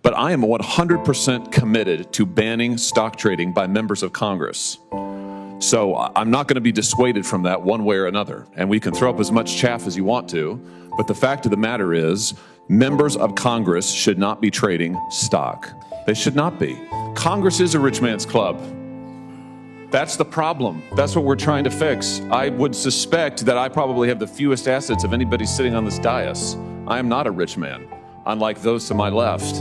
But I am 100% committed to banning stock trading by members of Congress. So I'm not going to be dissuaded from that one way or another. And we can throw up as much chaff as you want to, but the fact of the matter is, members of Congress should not be trading stock. They should not be. Congress is a rich man's club. That's the problem. That's what we're trying to fix. I would suspect that I probably have the fewest assets of anybody sitting on this dais. I am not a rich man, unlike those to my left.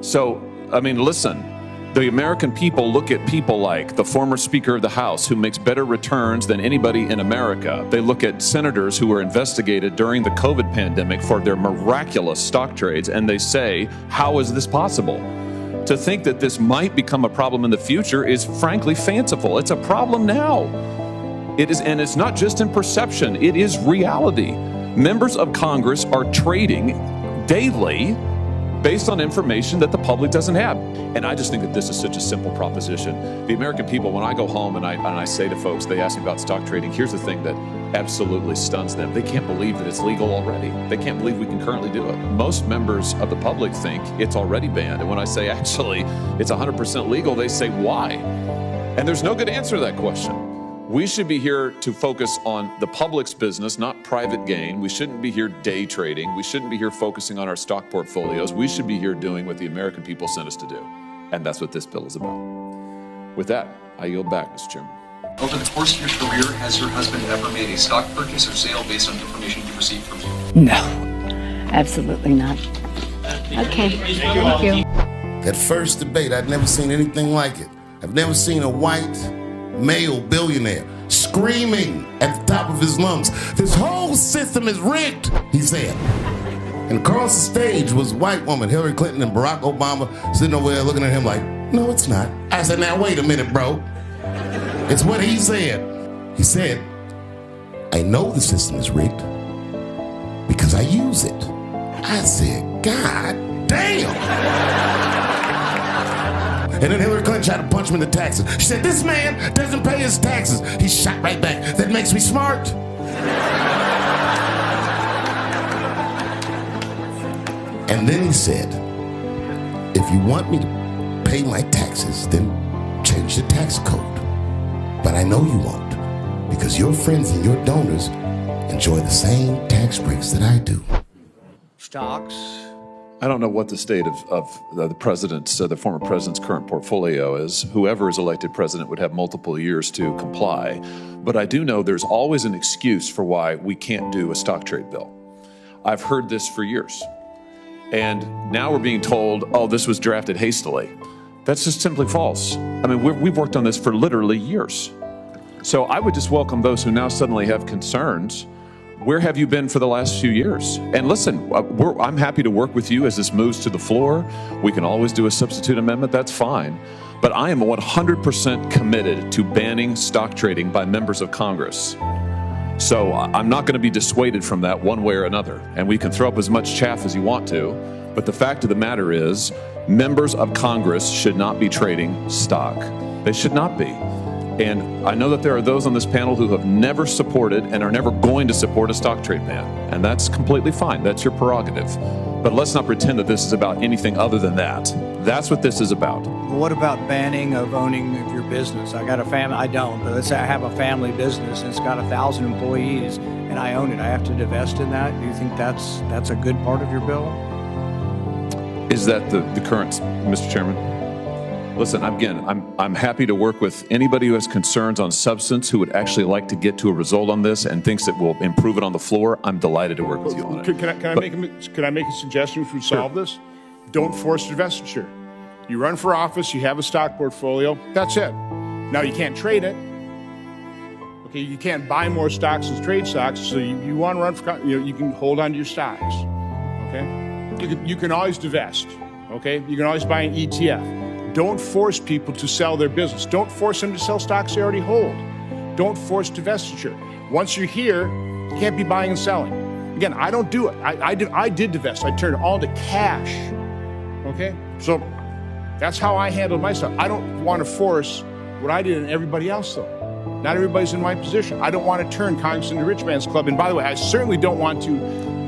So, I mean, listen. The American people look at people like the former Speaker of the House, who makes better returns than anybody in America. They look at senators who were investigated during the COVID pandemic for their miraculous stock trades, and they say, how is this possible? To think that this might become a problem in the future is frankly fanciful. It's a problem now. It is, and it's not just in perception, it is reality. Members of Congress are trading daily based on information that the public doesn't have. And I just think that this is such a simple proposition. The American people, when I go home and I say to folks, they ask me about stock trading, here's the thing that absolutely stuns them. They can't believe that it's legal already. They can't believe we can currently do it. Most members of the public think it's already banned. And when I say actually it's 100% legal, they say why? And there's no good answer to that question. We should be here to focus on the public's business, not private gain. We shouldn't be here day trading. We shouldn't be here focusing on our stock portfolios. We should be here doing what the American people sent us to do. And that's what this bill is about. With that, I yield back, Mr. Chairman. Over the course of your career, has your husband ever made a stock purchase or sale based on information you received from you? No, absolutely not. Okay, thank you. That first debate, I'd never seen anything like it. I've never seen a white male billionaire screaming at the top of his lungs, "This whole system is rigged," he said. And across the stage was a white woman, Hillary Clinton and Barack Obama, sitting over there looking at him like, "No, it's not." I said, "Now wait a minute, bro. It's what he said." He said, "I know the system is rigged because I use it." I said, "God damn." And then Hillary Clinton tried to punch him in the taxes. She said, "This man doesn't pay his taxes." He shot right back. "That makes me smart." And then he said, "If you want me to pay my taxes, then change the tax code. But I know you won't, because your friends and your donors enjoy the same tax breaks that I do." Stocks. I don't know what the state of the president's, the former president's current portfolio is. Whoever is elected president would have multiple years to comply. But I do know there's always an excuse for why we can't do a stock trade bill. I've heard this for years. And now we're being told, oh, this was drafted hastily. That's just simply false. I mean, we've worked on this for literally years. So I would just welcome those who now suddenly have concerns. Where have you been for the last few years? And listen, I'm happy to work with you as this moves to the floor. We can always do a substitute amendment, that's fine. But I am 100% committed to banning stock trading by members of Congress. So I'm not going to be dissuaded from that one way or another. And we can throw up as much chaff as you want to. But the fact of the matter is, members of Congress should not be trading stock. They should not be. And I know that there are those on this panel who have never supported and are never going to support a stock trade ban. And that's completely fine. That's your prerogative. But let's not pretend that this is about anything other than that. That's what this is about. What about banning of owning of your business? I got a family, I don't, but let's say I have a family business and it's got 1,000 employees and I own it. I have to divest in that. Do you think that's a good part of your bill? Is that the current, Mr. Chairman? Listen, again, I'm happy to work with anybody who has concerns on substance, who would actually like to get to a result on this and thinks it will improve it on the floor. I'm delighted to work with you on it. Can I make a suggestion to solve this? Don't force divestiture. You run for office, you have a stock portfolio, that's it. Now you can't trade it. Okay, you can't buy more stocks and trade stocks, so you want to run for, you can hold on to your stocks. Okay, you can always divest. Okay, you can always buy an ETF. Don't force people to sell their business. Don't force them to sell stocks they already hold. Don't force divestiture. Once you're here, you can't be buying and selling. Again, I don't do it. I did divest. I turned it all to cash. Okay? So that's how I handled my stuff. I don't want to force what I did on everybody else, though. Not everybody's in my position. I don't want to turn Congress into rich man's club. And by the way, I certainly don't want to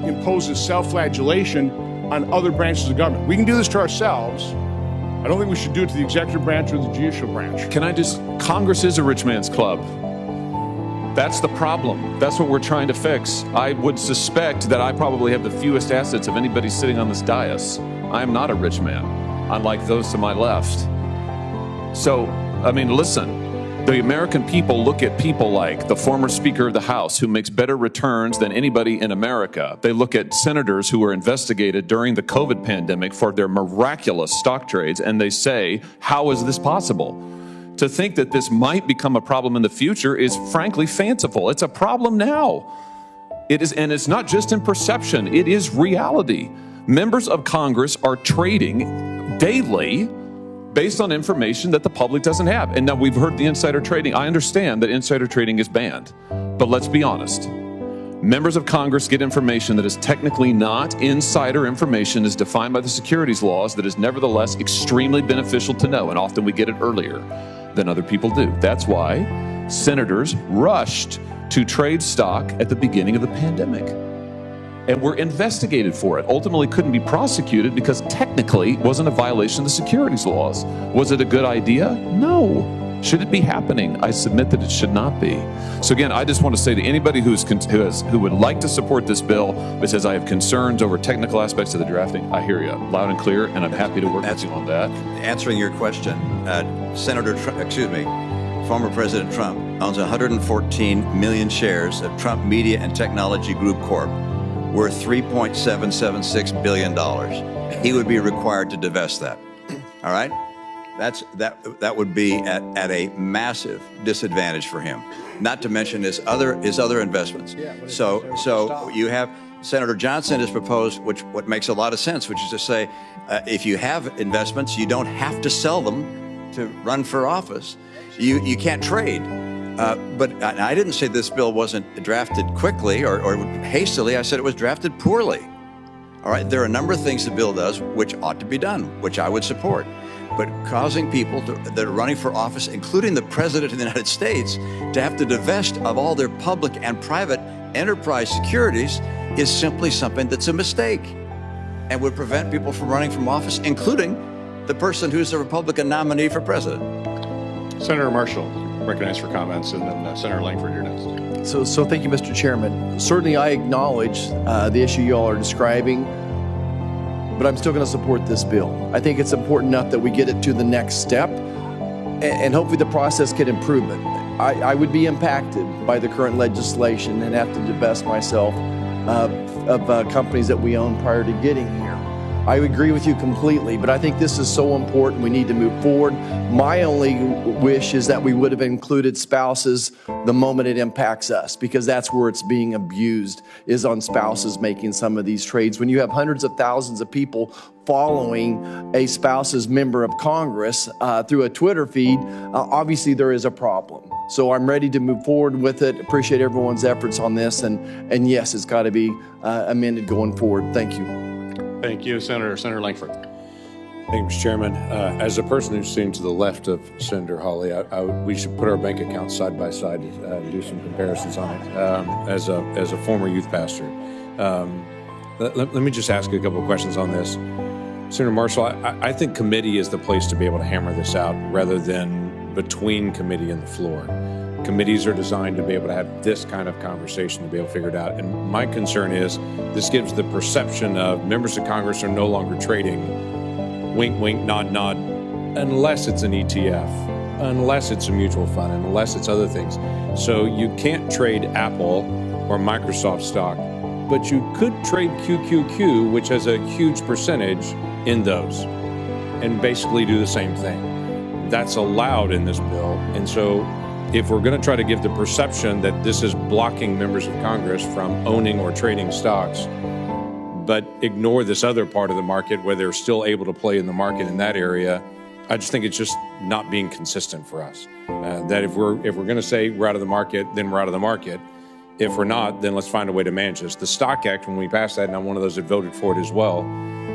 impose a self-flagellation on other branches of government. We can do this to ourselves. I don't think we should do it to the executive branch or the judicial branch. Congress is a rich man's club. That's the problem. That's what we're trying to fix. I would suspect that I probably have the fewest assets of anybody sitting on this dais. I am not a rich man, unlike those to my left. So, I mean, listen, the American people look at people like the former Speaker of the House, who makes better returns than anybody in America. They look at senators who were investigated during the COVID pandemic for their miraculous stock trades, and they say, how is this possible? To think that this might become a problem in the future is frankly fanciful. It's a problem now. It is, and it's not just in perception, it is reality. Members of Congress are trading daily based on information that the public doesn't have. And now we've heard the insider trading. I understand that insider trading is banned, but let's be honest. Members of Congress get information that is technically not insider information, as defined by the securities laws, that is nevertheless extremely beneficial to know, and often we get it earlier than other people do. That's why senators rushed to trade stock at the beginning of the pandemic and were investigated for it. Ultimately couldn't be prosecuted because technically it wasn't a violation of the securities laws. Was it a good idea? No. Should it be happening? I submit that it should not be. So again, I just want to say to anybody who would like to support this bill but says I have concerns over technical aspects of the drafting, I hear you loud and clear, and I'm happy to work with you on that. Answering your question, former President Trump owns 114 million shares of Trump Media and Technology Group Corp, worth $3.776 billion. He would be required to divest that. All right? That would be at a massive disadvantage for him. Not to mention his other investments. So you have Senator Johnson has proposed, what makes a lot of sense, which is to say, if you have investments, you don't have to sell them to run for office. You can't trade. But I didn't say this bill wasn't drafted quickly or hastily. I said it was drafted poorly. All right, there are a number of things the bill does which ought to be done, which I would support. But causing people that are running for office, including the President of the United States, to have to divest of all their public and private enterprise securities is simply something that's a mistake and would prevent people from running from office, including the person who's the Republican nominee for president. Senator Marshall, recognized for comments, and then Senator Langford, you're next. So thank you, Mr. Chairman. Certainly I acknowledge the issue you all are describing, but I'm still going to support this bill. I think it's important enough that we get it to the next step, and hopefully the process can improve it. I would be impacted by the current legislation and have to divest myself of companies that we own prior to getting here. I agree with you completely, but I think this is so important. We need to move forward. My only wish is that we would have included spouses the moment it impacts us, because that's where it's being abused, is on spouses making some of these trades. When you have hundreds of thousands of people following a spouse's member of Congress through a Twitter feed, obviously there is a problem. So I'm ready to move forward with it. Appreciate everyone's efforts on this, and yes, it's got to be amended going forward. Thank you. Thank you, Senator Langford. Thank you, Mr. Chairman. As a person who's seen to the left of Senator Hawley, we should put our bank accounts side by side and do some comparisons on it. As a former youth pastor, let me just ask you a couple of questions on this. Senator Marshall, I think committee is the place to be able to hammer this out rather than between committee and the floor. Committees are designed to be able to have this kind of conversation to be able to figure it out. And my concern is this gives the perception of members of Congress are no longer trading wink, wink, nod, nod, unless it's an ETF, unless it's a mutual fund, unless it's other things. So you can't trade Apple or Microsoft stock, but you could trade QQQ, which has a huge percentage in those, and basically do the same thing. That's allowed in this bill. And so if we're going to try to give the perception that this is blocking members of Congress from owning or trading stocks, but ignore this other part of the market where they're still able to play in the market in that area, I just think it's just not being consistent for us. That if we're going to say we're out of the market, then we're out of the market. If we're not, then let's find a way to manage this. The Stock Act, when we passed that, and I'm one of those that voted for it as well,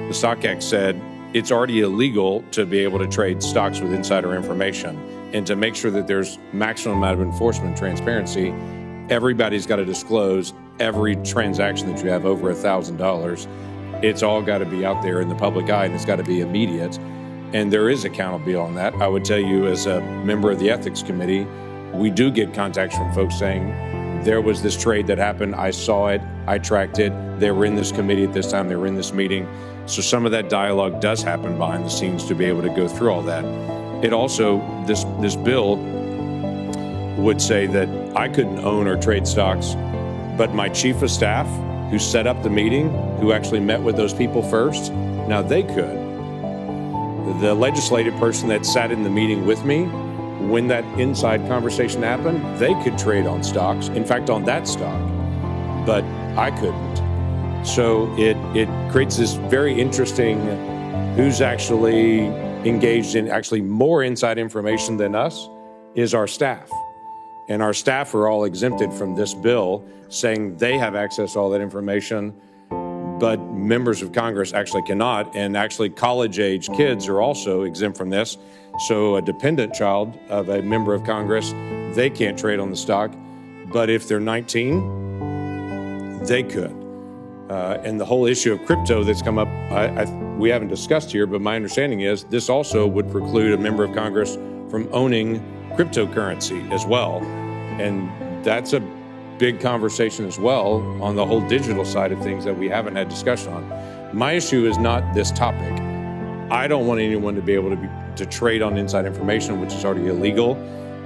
the Stock Act said it's already illegal to be able to trade stocks with insider information. And to make sure that there's maximum amount of enforcement and transparency, everybody's got to disclose every transaction that you have over $1,000. It's all got to be out there in the public eye, and it's got to be immediate. And there is accountability on that. I would tell you, as a member of the ethics committee, we do get contacts from folks saying, there was this trade that happened, I saw it, I tracked it, they were in this committee at this time, they were in this meeting. So some of that dialogue does happen behind the scenes to be able to go through all that. It also, this bill would say that I couldn't own or trade stocks, but my chief of staff, who set up the meeting, who actually met with those people first, now they could. The legislative person that sat in the meeting with me, when that inside conversation happened, they could trade on stocks, in fact, on that stock, but I couldn't. So it creates this very interesting, who's actually engaged in actually more inside information than us is our staff. And our staff are all exempted from this bill, saying they have access to all that information, but members of Congress actually cannot. And actually college-age kids are also exempt from this. So a dependent child of a member of Congress, they can't trade on the stock. But if they're 19, they could. And the whole issue of crypto that's come up, we haven't discussed here, but my understanding is this also would preclude a member of Congress from owning cryptocurrency as well. And that's a big conversation as well on the whole digital side of things that we haven't had discussion on. My issue is not this topic. I don't want anyone to be able to trade on inside information, which is already illegal.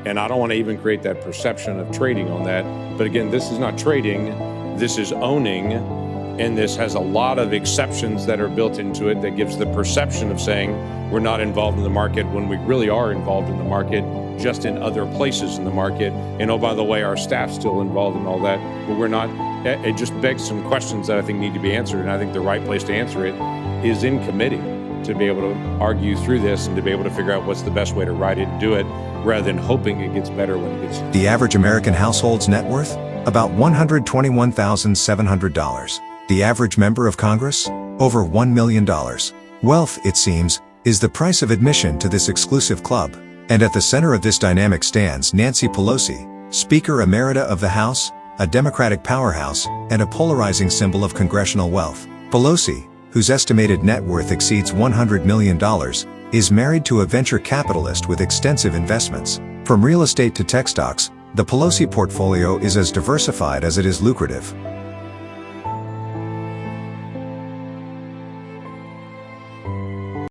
And I don't want to even create that perception of trading on that. But again, this is not trading, this is owning. And this has a lot of exceptions that are built into it that gives the perception of saying we're not involved in the market when we really are involved in the market, just in other places in the market. And oh, by the way, our staff's still involved in all that, but we're not. It just begs some questions that I think need to be answered. And I think the right place to answer it is in committee, to be able to argue through this and to be able to figure out what's the best way to write it and do it, rather than hoping it gets better when it gets. The average American household's net worth? About $121,700. The average member of Congress? Over $1 million. Wealth, it seems, is the price of admission to this exclusive club. And at the center of this dynamic stands Nancy Pelosi, Speaker Emerita of the House, a Democratic powerhouse, and a polarizing symbol of congressional wealth. Pelosi, whose estimated net worth exceeds $100 million, is married to a venture capitalist with extensive investments. From real estate to tech stocks, the Pelosi portfolio is as diversified as it is lucrative.